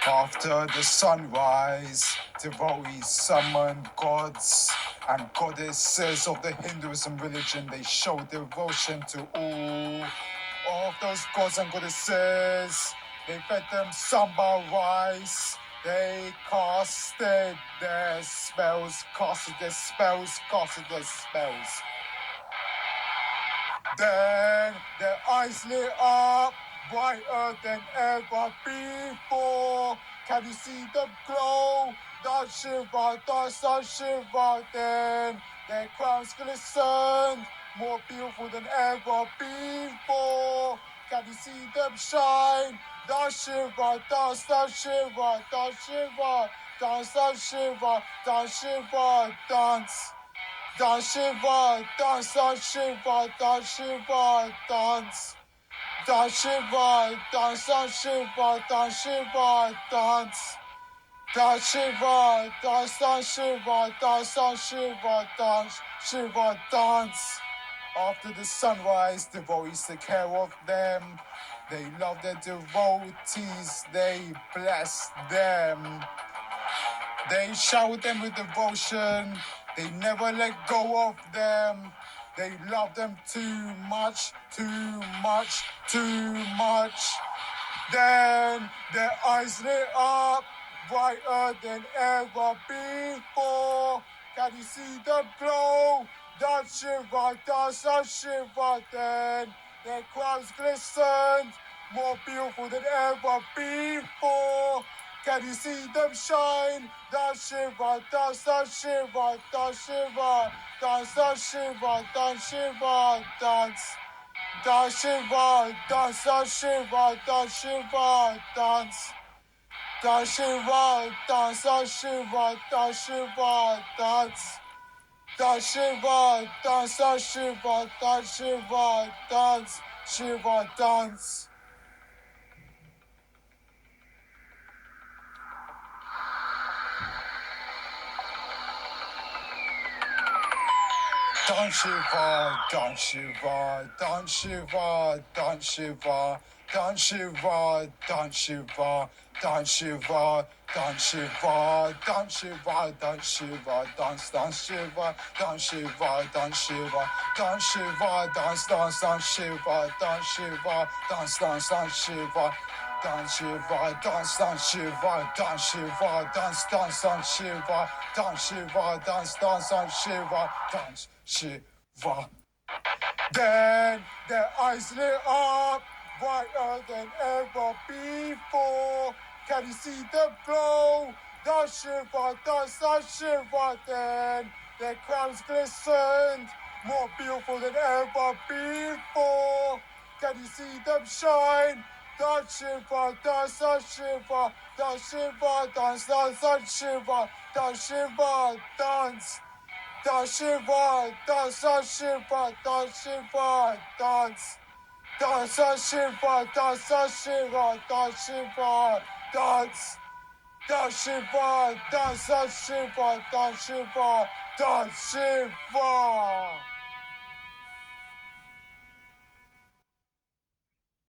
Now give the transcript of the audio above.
After the sunrise, devotees summon gods and goddesses of the Hinduism religion. They show devotion to all of those gods and goddesses. They fed them samba rice. They casted their spells, casted their spells. Then their eyes lit up brighter than ever before. Can you see them glow? The shiver, the sun shiver. Then their crowns glistened, more beautiful than ever before. Can you see them shine? The shiver, the sun shiver, the shiver, the sun shiver, the shiver, dance. Dance Shiva, dance, dance Shiva, dance Shiva, dance. Dance Shiva, dance, dance Shiva, dance Shiva, dance. Dance Shiva, dance, dance Shiva, dance, dance Shiva, dance, Shiva, dance. After the sunrise, devotees take care of them. They love their devotees, they bless them. They shower them with devotion. They never let go of them. They love them too much, too much, too much. Then their eyes lit up brighter than ever before. Can you see them glow? That shiver, that shiver. Then their crowns glistened, more beautiful than ever before. Can you see them shine? Dance Shiva, dance, dance Shiva, dance Shiva, dance, dance Shiva, dance Shiva, dance. Dance Shiva, dance, dance Shiva, dance Shiva, dance. Dance Shiva, dance, dance Shiva, dance Shiva, dance. Dance Shiva, dance, dance Shiva, dance Shiva, dance, Shiva, dance. Dance Shiva, dance Shiva, dance Shiva, dance Shiva, dance Shiva, dance Shiva, dance Shiva, dance Shiva, dance Shiva, dance Shiva, dance, dance Shiva, dance Shiva, dance Shiva, dance Shiva, dance, dance, dance Shiva, dance Shiva, dance, dance, dance Shiva. Dance Shiva, dance, dance Shiva, dance Shiva, dance, dance, dance Shiva, dance Shiva, dance, dance, dance Shiva, dance Shiva. Then their eyes lit up brighter than ever before. Can you see them glow? Dance Shiva, dance, dance Shiva. Then their crowns glistened, more beautiful than ever before. Can you see them shine? Dance Shiva, dance, dance Shiva, dance Shiva, dance, dance, dance Shiva, dance Shiva, dance. Dance Shiva, dance, dance Shiva, dance Shiva, dance. Dance, dance Shiva, dance, dance Shiva, dance Shiva, dance. Dance Shiva, dance, dance Shiva, dance Shiva, dance Shiva.